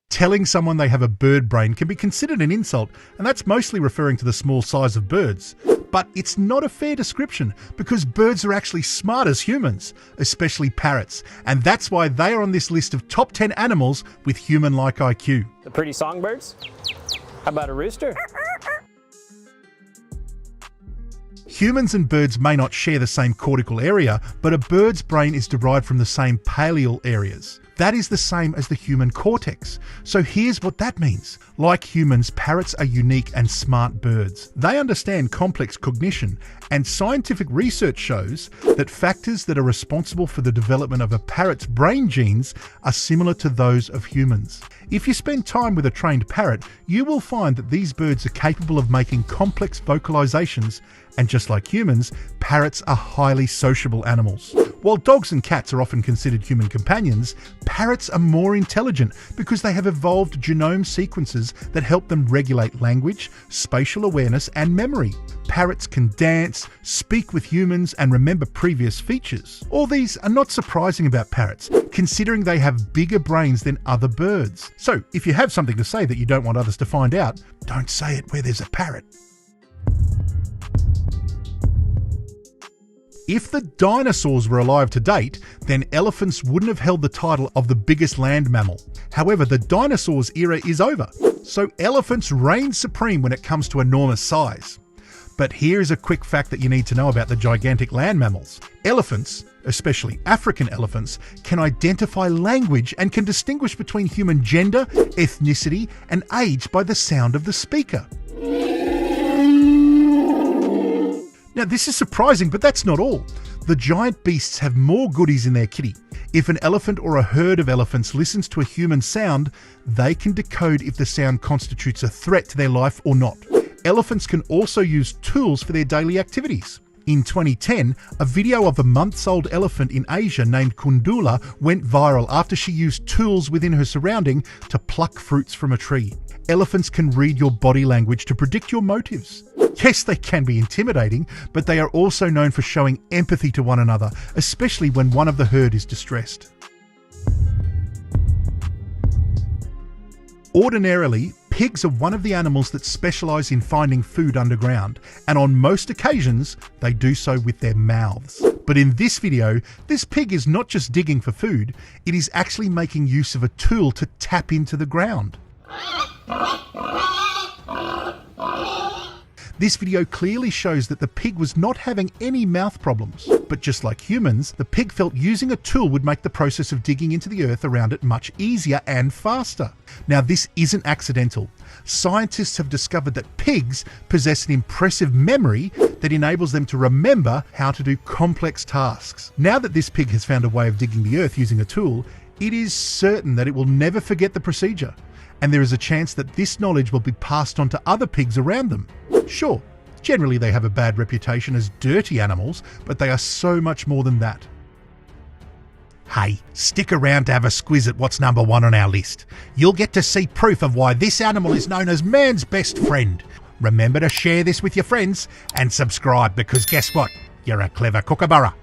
Telling someone they have a bird brain can be considered an insult, and that's mostly referring to the small size of birds. But it's not a fair description because birds are actually smart as humans, especially parrots, and that's why they are on this list of top 10 animals with human-like IQ. The pretty songbirds? How about a rooster? Humans and birds may not share the same cortical area, but a bird's brain is derived from the same pallial areas. That is the same as the human cortex. So here's what that means. Like humans, parrots are unique and smart birds. They understand complex cognition, and scientific research shows that factors that are responsible for the development of a parrot's brain genes are similar to those of humans. If you spend time with a trained parrot, you will find that these birds are capable of making complex vocalizations, and just like humans, parrots are highly sociable animals. While dogs and cats are often considered human companions, parrots are more intelligent because they have evolved genome sequences that help them regulate language, spatial awareness, and memory. Parrots can dance, speak with humans, and remember previous features. All these are not surprising about parrots, considering they have bigger brains than other birds. So if you have something to say that you don't want others to find out, don't say it where there's a parrot. If the dinosaurs were alive to date, then elephants wouldn't have held the title of the biggest land mammal. However, the dinosaurs era is over, so elephants reign supreme when it comes to enormous size. But here's a quick fact that you need to know about the gigantic land mammals. Elephants, especially African elephants, can identify language and can distinguish between human gender, ethnicity, and age by the sound of the speaker. Now this is surprising, but that's not all. The giant beasts have more goodies in their kitty. If an elephant or a herd of elephants listens to a human sound, they can decode if the sound constitutes a threat to their life or not. Elephants can also use tools for their daily activities. In 2010, a video of a months-old elephant in Asia named Kundula went viral after she used tools within her surrounding to pluck fruits from a tree. Elephants can read your body language to predict your motives. Yes, they can be intimidating, but they are also known for showing empathy to one another, especially when one of the herd is distressed. Ordinarily, pigs are one of the animals that specialise in finding food underground, and on most occasions, they do so with their mouths. But in this video, this pig is not just digging for food, it is actually making use of a tool to tap into the ground. This video clearly shows that the pig was not having any mouth problems. But just like humans, the pig felt using a tool would make the process of digging into the earth around it much easier and faster. Now this isn't accidental. Scientists have discovered that pigs possess an impressive memory that enables them to remember how to do complex tasks. Now that this pig has found a way of digging the earth using a tool, it is certain that it will never forget the procedure. And there is a chance that this knowledge will be passed on to other pigs around them. Sure, generally they have a bad reputation as dirty animals, but they are so much more than that. Hey, stick around to have a squiz at what's number 1 on our list. You'll get to see proof of why this animal is known as man's best friend. Remember to share this with your friends and subscribe because guess what? You're a clever kookaburra.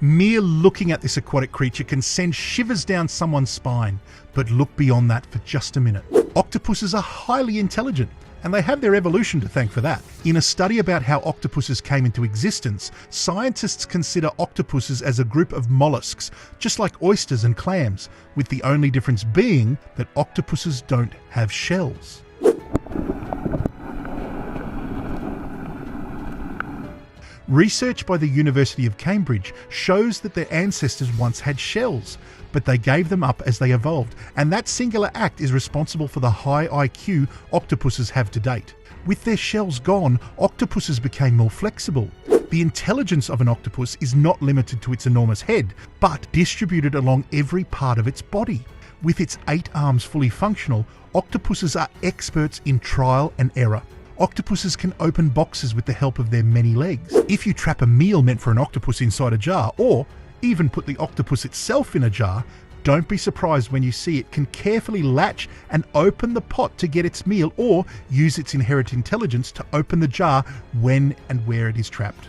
Mere looking at this aquatic creature can send shivers down someone's spine, but look beyond that for just a minute. Octopuses are highly intelligent, and they have their evolution to thank for that. In a study about how octopuses came into existence, scientists consider octopuses as a group of mollusks, just like oysters and clams, with the only difference being that octopuses don't have shells. Research by the University of Cambridge shows that their ancestors once had shells, but they gave them up as they evolved, and that singular act is responsible for the high IQ octopuses have to date. With their shells gone, octopuses became more flexible. The intelligence of an octopus is not limited to its enormous head, but distributed along every part of its body. With its 8 arms fully functional, octopuses are experts in trial and error. Octopuses can open boxes with the help of their many legs. If you trap a meal meant for an octopus inside a jar, or even put the octopus itself in a jar, don't be surprised when you see it can carefully latch and open the pot to get its meal, or use its inherent intelligence to open the jar when and where it is trapped.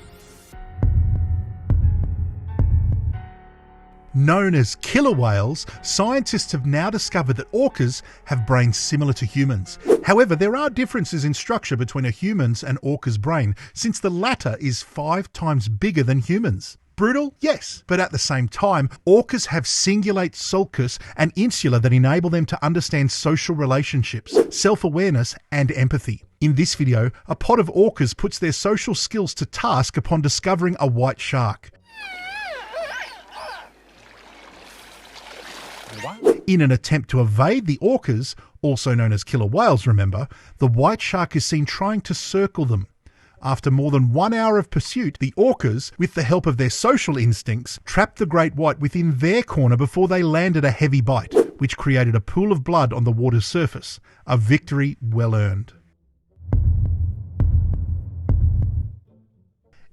Known as killer whales, scientists have now discovered that orcas have brains similar to humans. However, there are differences in structure between a human's and orca's brain, since the latter is 5 times bigger than humans. Brutal? Yes. But at the same time, orcas have cingulate sulcus and insula that enable them to understand social relationships, self-awareness, and empathy. In this video, a pod of orcas puts their social skills to task upon discovering a white shark. In an attempt to evade the orcas, also known as killer whales, remember, the white shark is seen trying to circle them. After more than 1 hour of pursuit, the orcas, with the help of their social instincts, trapped the great white within their corner before they landed a heavy bite, which created a pool of blood on the water's surface. A victory well earned.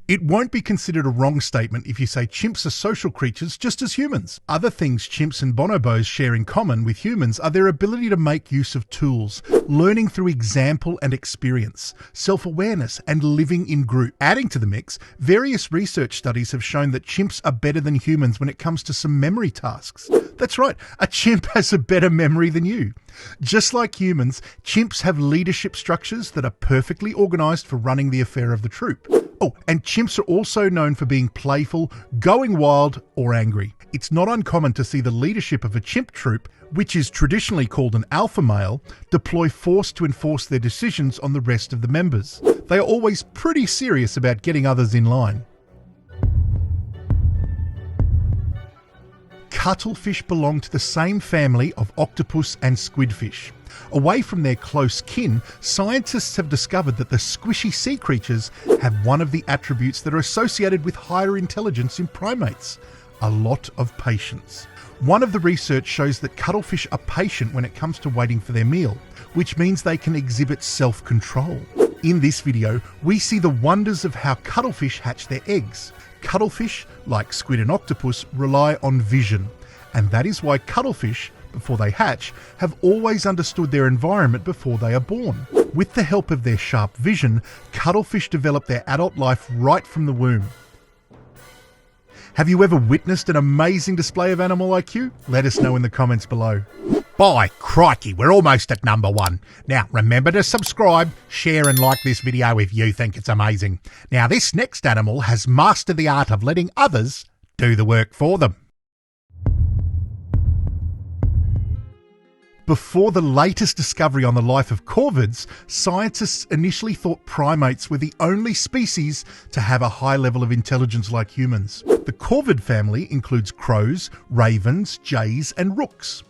It won't be considered a wrong statement if you say chimps are social creatures just as humans. Other things chimps and bonobos share in common with humans are their ability to make use of tools, learning through example and experience, self-awareness, and living in group. Adding to the mix, various research studies have shown that chimps are better than humans when it comes to some memory tasks. That's right, a chimp has a better memory than you. Just like humans, chimps have leadership structures that are perfectly organised for running the affair of the troop. Oh, and chimps are also known for being playful, going wild, or angry. It's not uncommon to see the leadership of a chimp troop, which is traditionally called an alpha male, deploy force to enforce their decisions on the rest of the members. They are always pretty serious about getting others in line. Cuttlefish belong to the same family of octopus and squidfish. Away from their close kin, scientists have discovered that the squishy sea creatures have one of the attributes that are associated with higher intelligence in primates: a lot of patience. One of the research shows that cuttlefish are patient when it comes to waiting for their meal, which means they can exhibit self-control. In this video, we see the wonders of how cuttlefish hatch their eggs. Cuttlefish, like squid and octopus, rely on vision, and that is why cuttlefish, before they hatch, have always understood their environment before they are born. With the help of their sharp vision, cuttlefish develop their adult life right from the womb. Have you ever witnessed an amazing display of animal IQ? Let us know in the comments below. By crikey, we're almost at #1. Now remember to subscribe, share and like this video if you think it's amazing. Now this next animal has mastered the art of letting others do the work for them. Before the latest discovery on the life of corvids, scientists initially thought primates were the only species to have a high level of intelligence like humans. The corvid family includes crows, ravens, jays, and rooks.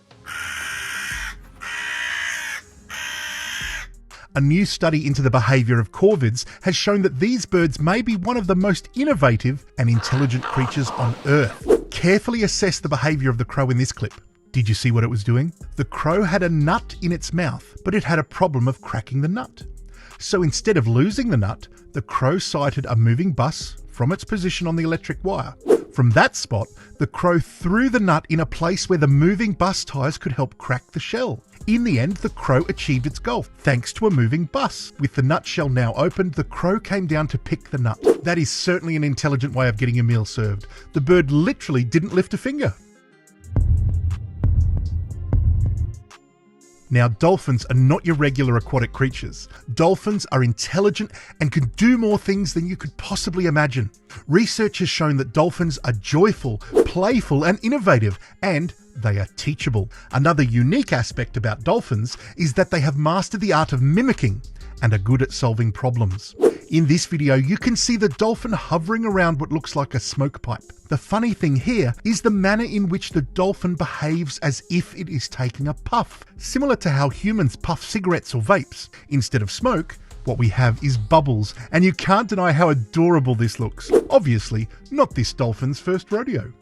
A new study into the behaviour of corvids has shown that these birds may be one of the most innovative and intelligent creatures on Earth. Carefully assess the behaviour of the crow in this clip. Did you see what it was doing? The crow had a nut in its mouth, but it had a problem of cracking the nut. So instead of losing the nut, the crow sighted a moving bus from its position on the electric wire. From that spot, the crow threw the nut in a place where the moving bus tyres could help crack the shell. In the end, the crow achieved its goal, thanks to a moving bus. With the nutshell now opened, the crow came down to pick the nut. That is certainly an intelligent way of getting a meal served. The bird literally didn't lift a finger. Now, dolphins are not your regular aquatic creatures. Dolphins are intelligent and can do more things than you could possibly imagine. Research has shown that dolphins are joyful, playful, and innovative, and they are teachable. Another unique aspect about dolphins is that they have mastered the art of mimicking and are good at solving problems. In this video, you can see the dolphin hovering around what looks like a smoke pipe. The funny thing here is the manner in which the dolphin behaves as if it is taking a puff, similar to how humans puff cigarettes or vapes. Instead of smoke, what we have is bubbles, and you can't deny how adorable this looks. Obviously, not this dolphin's first rodeo.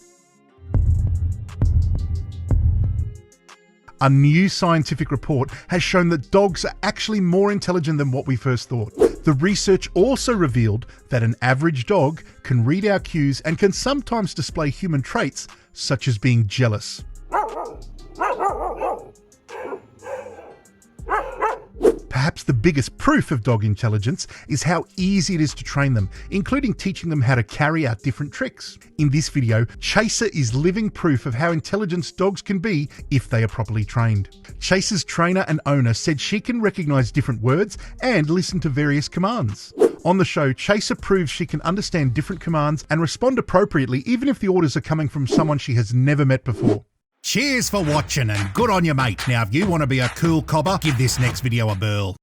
A new scientific report has shown that dogs are actually more intelligent than what we first thought. The research also revealed that an average dog can read our cues and can sometimes display human traits such as being jealous. Perhaps the biggest proof of dog intelligence is how easy it is to train them, including teaching them how to carry out different tricks. In this video, Chaser is living proof of how intelligent dogs can be if they are properly trained. Chaser's trainer and owner said she can recognize different words and listen to various commands. On the show, Chaser proves she can understand different commands and respond appropriately even if the orders are coming from someone she has never met before. Cheers for watching and good on you, mate. Now, if you want to be a cool cobber, give this next video a burl.